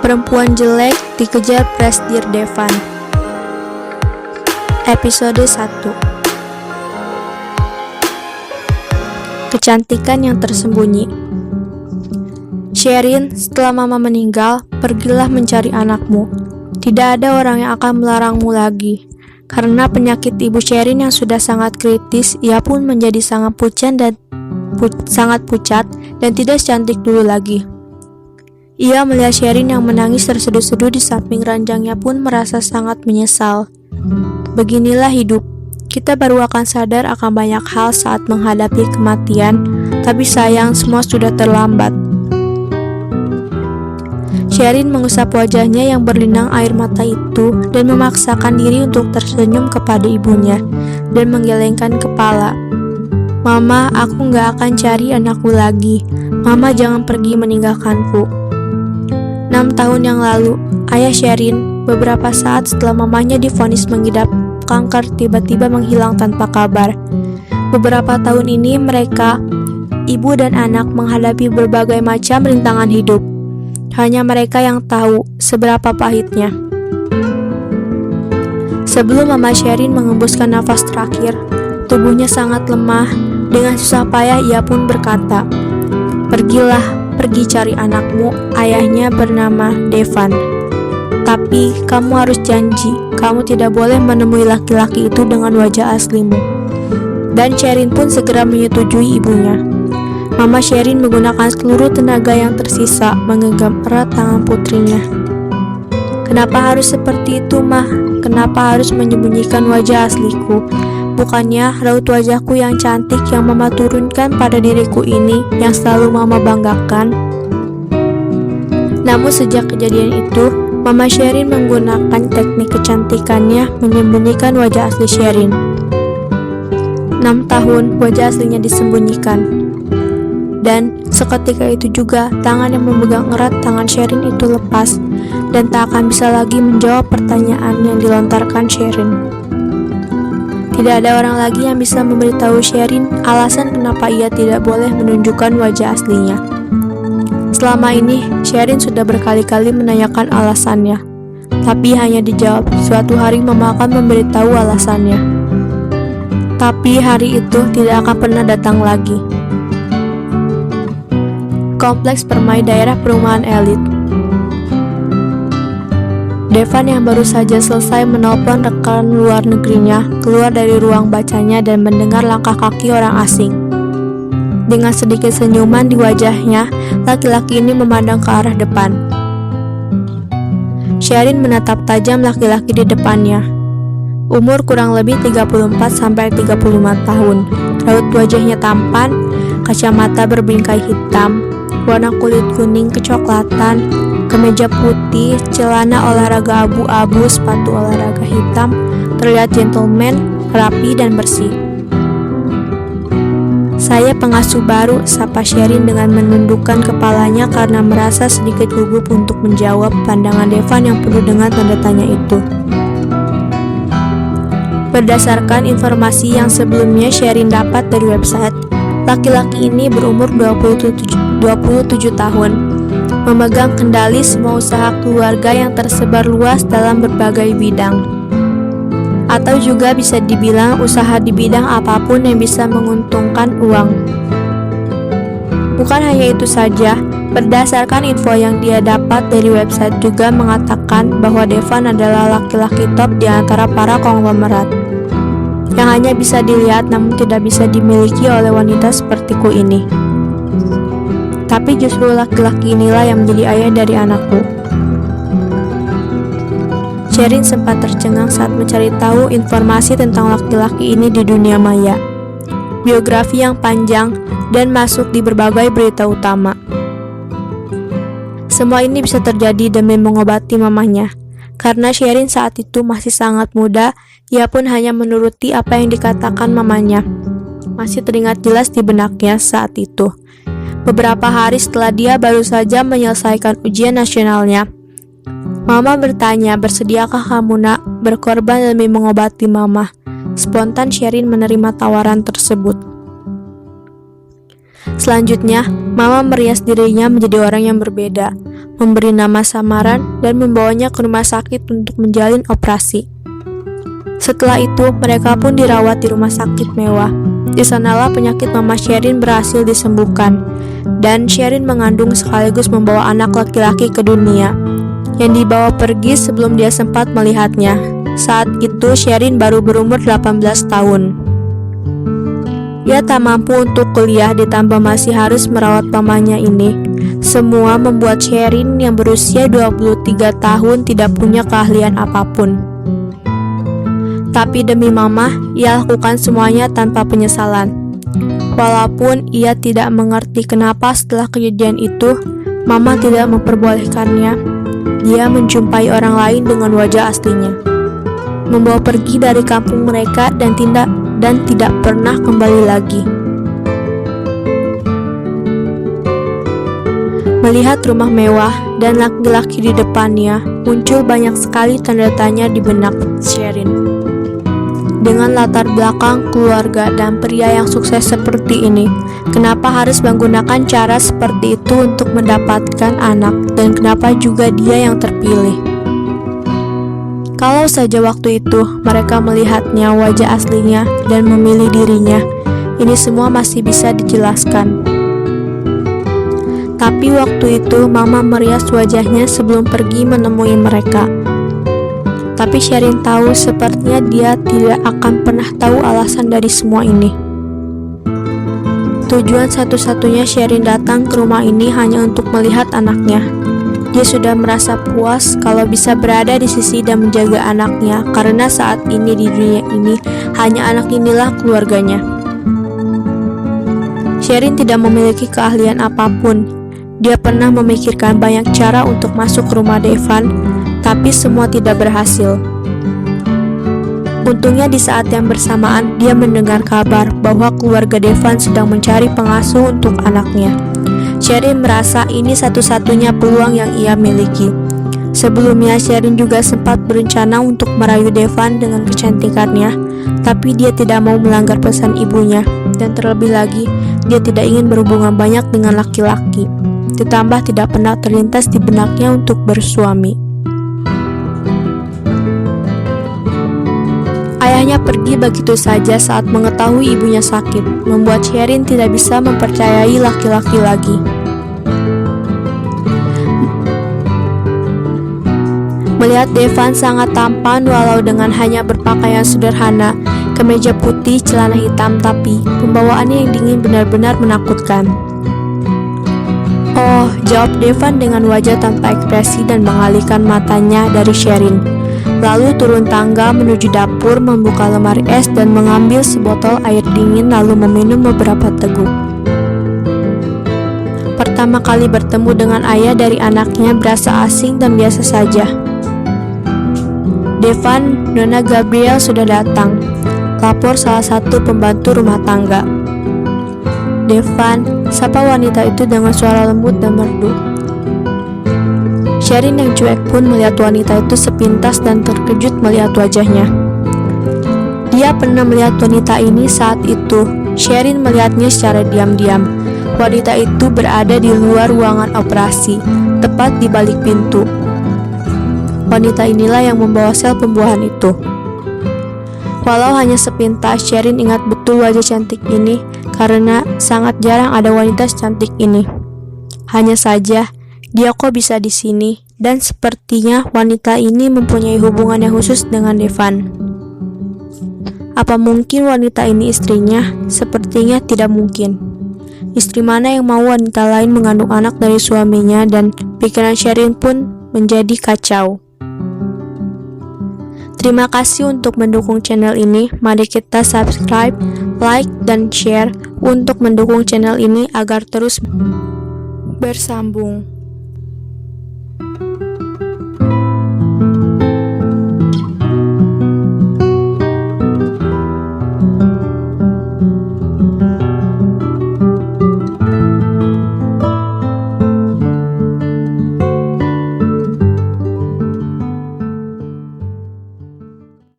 Perempuan jelek dikejar presidir Devan. Episode 1. Kecantikan yang tersembunyi. Sherin, setelah mama meninggal, pergilah mencari anakmu. Tidak ada orang yang akan melarangmu lagi. Karena penyakit ibu Sherin yang sudah sangat kritis, ia pun menjadi sangat pucat dan tidak secantik dulu lagi. Ia melihat Sherin yang menangis terseduh-seduh di samping ranjangnya pun merasa sangat menyesal. Beginilah hidup. Kita baru akan sadar akan banyak hal saat menghadapi kematian, tapi sayang semua sudah terlambat. Sherin mengusap wajahnya yang berlinang air mata itu dan memaksakan diri untuk tersenyum kepada ibunya dan menggelengkan kepala. Mama, aku gak akan cari anakku lagi. Mama jangan pergi meninggalkanku. 6 tahun yang lalu, ayah Sherin beberapa saat setelah mamanya divonis mengidap kanker tiba-tiba menghilang tanpa kabar. Beberapa tahun ini mereka, ibu dan anak, menghadapi berbagai macam rintangan hidup. Hanya mereka yang tahu seberapa pahitnya. Sebelum mama Sherin mengembuskan nafas terakhir, tubuhnya sangat lemah. Dengan susah payah ia pun berkata, Pergi cari anakmu, ayahnya bernama Devan. Tapi kamu harus janji, kamu tidak boleh menemui laki-laki itu dengan wajah aslimu. Dan Sherin pun segera menyetujui ibunya. Mama Sherin menggunakan seluruh tenaga yang tersisa menggenggam erat tangan putrinya. Kenapa harus seperti itu, Mah? Kenapa harus menyembunyikan wajah asliku? Bukannya raut wajahku yang cantik yang mama turunkan pada diriku ini yang selalu mama banggakan? Namun sejak kejadian itu, mama Sherin menggunakan teknik kecantikannya menyembunyikan wajah asli Sherin. 6 tahun wajah aslinya disembunyikan. Dan seketika itu juga tangan yang memegang erat tangan Sherin itu lepas dan tak akan bisa lagi menjawab pertanyaan yang dilontarkan Sherin. Tidak ada orang lagi yang bisa memberitahu Sherin alasan kenapa ia tidak boleh menunjukkan wajah aslinya. Selama ini, Sherin sudah berkali-kali menanyakan alasannya, tapi hanya dijawab, suatu hari mama akan memberitahu alasannya. Tapi hari itu tidak akan pernah datang lagi. Kompleks Permai daerah perumahan elit. Devan yang baru saja selesai menelpon rekan luar negerinya keluar dari ruang bacanya dan mendengar langkah kaki orang asing. Dengan sedikit senyuman di wajahnya, laki-laki ini memandang ke arah depan. Sherin menatap tajam laki-laki di depannya. Umur kurang lebih 34-35 tahun. Raut wajahnya tampan, kacamata berbingkai hitam, warna kulit kuning kecoklatan, kemeja putih, celana olahraga abu-abu, sepatu olahraga hitam, terlihat gentleman, rapi dan bersih. Saya pengasuh baru, sapa Sherin dengan menundukkan kepalanya karena merasa sedikit gugup untuk menjawab pandangan Devan yang penuh dengan tanda tanya itu. Berdasarkan informasi yang sebelumnya Sherin dapat dari website, laki-laki ini berumur 27 tahun, memegang kendali semua usaha keluarga yang tersebar luas dalam berbagai bidang. Atau juga bisa dibilang usaha di bidang apapun yang bisa menguntungkan uang. Bukan hanya itu saja, berdasarkan info yang dia dapat dari website juga mengatakan bahwa Devan adalah laki-laki top di antara para konglomerat, yang hanya bisa dilihat namun tidak bisa dimiliki oleh wanita sepertiku ini. Tapi justru laki-laki inilah yang menjadi ayah dari anakku. Sherin sempat tercengang saat mencari tahu informasi tentang laki-laki ini di dunia maya. Biografi yang panjang dan masuk di berbagai berita utama. Semua ini bisa terjadi demi mengobati mamanya. Karena Sherin saat itu masih sangat muda, ia pun hanya menuruti apa yang dikatakan mamanya. Masih teringat jelas di benaknya saat itu. Beberapa hari setelah dia baru saja menyelesaikan ujian nasionalnya, Mama bertanya, bersediakah kamu nak berkorban demi mengobati mama? Spontan Sherin menerima tawaran tersebut. Selanjutnya, Mama merias dirinya menjadi orang yang berbeda, memberi nama samaran, dan membawanya ke rumah sakit untuk menjalin operasi. Setelah itu, mereka pun dirawat di rumah sakit mewah. Di sanalah penyakit Mama Sherin berhasil disembuhkan, dan Sherin mengandung sekaligus membawa anak laki-laki ke dunia, yang dibawa pergi sebelum dia sempat melihatnya. Saat itu, Sherin baru berumur 18 tahun. Ia tak mampu untuk kuliah, ditambah masih harus merawat mamanya ini. Semua membuat Sherin yang berusia 23 tahun tidak punya keahlian apapun. Tapi demi Mama, ia lakukan semuanya tanpa penyesalan. Walaupun ia tidak mengerti kenapa setelah kejadian itu, Mama tidak memperbolehkannya dia menjumpai orang lain dengan wajah aslinya, membawa pergi dari kampung mereka dan tidak pernah kembali lagi. Melihat rumah mewah dan laki-laki di depannya, muncul banyak sekali tanda tanya di benak Sherin. Dengan latar belakang keluarga dan pria yang sukses seperti ini, kenapa harus menggunakan cara seperti itu untuk mendapatkan anak, dan kenapa juga dia yang terpilih? Kalau saja waktu itu mereka melihatnya wajah aslinya dan memilih dirinya, ini semua masih bisa dijelaskan. Tapi waktu itu Mama merias wajahnya sebelum pergi menemui mereka. Tapi Sherin tahu sepertinya dia tidak akan pernah tahu alasan dari semua ini. Tujuan satu-satunya Sherin datang ke rumah ini hanya untuk melihat anaknya. Dia sudah merasa puas kalau bisa berada di sisi dan menjaga anaknya, karena saat ini di dunia ini hanya anak inilah keluarganya. Sherin tidak memiliki keahlian apapun. Dia pernah memikirkan banyak cara untuk masuk ke rumah Devan, tapi semua tidak berhasil. Untungnya di saat yang bersamaan dia mendengar kabar bahwa keluarga Devan sedang mencari pengasuh untuk anaknya. Sherin merasa ini satu-satunya peluang yang ia miliki. Sebelumnya Sherin juga sempat berencana untuk merayu Devan dengan kecantikannya, tapi dia tidak mau melanggar pesan ibunya, dan terlebih lagi dia tidak ingin berhubungan banyak dengan laki-laki. Ditambah tidak pernah terlintas di benaknya untuk bersuami. Ayahnya pergi begitu saja saat mengetahui ibunya sakit, membuat Sherin tidak bisa mempercayai laki-laki lagi. Melihat Devan sangat tampan walau dengan hanya berpakaian sederhana, kemeja putih, celana hitam, tapi pembawaannya yang dingin benar-benar menakutkan. "Oh," jawab Devan dengan wajah tanpa ekspresi dan mengalihkan matanya dari Sherin. Lalu turun tangga menuju dapur, membuka lemari es dan mengambil sebotol air dingin lalu meminum beberapa teguk. Pertama kali bertemu dengan ayah dari anaknya berasa asing dan biasa saja. "Devan, Nona Gabriel sudah datang," lapor salah satu pembantu rumah tangga. "Devan," sapa wanita itu dengan suara lembut dan merdu. Sherin yang cuek pun melihat wanita itu sepintas dan terkejut melihat wajahnya. Dia pernah melihat wanita ini saat itu. Sherin melihatnya secara diam-diam. Wanita itu berada di luar ruangan operasi, tepat di balik pintu. Wanita inilah yang membawa sel pembuahan itu. Walau hanya sepintas, Sherin ingat betul wajah cantik ini karena sangat jarang ada wanita secantik ini. Hanya saja, dia kok bisa di sini, dan sepertinya wanita ini mempunyai hubungan yang khusus dengan Devan. Apa mungkin wanita ini istrinya? Sepertinya tidak mungkin. Istri mana yang mau wanita lain mengandung anak dari suaminya, dan pikiran Sherin pun menjadi kacau. Terima kasih untuk mendukung channel ini. Mari kita subscribe, like, dan share untuk mendukung channel ini agar terus bersambung.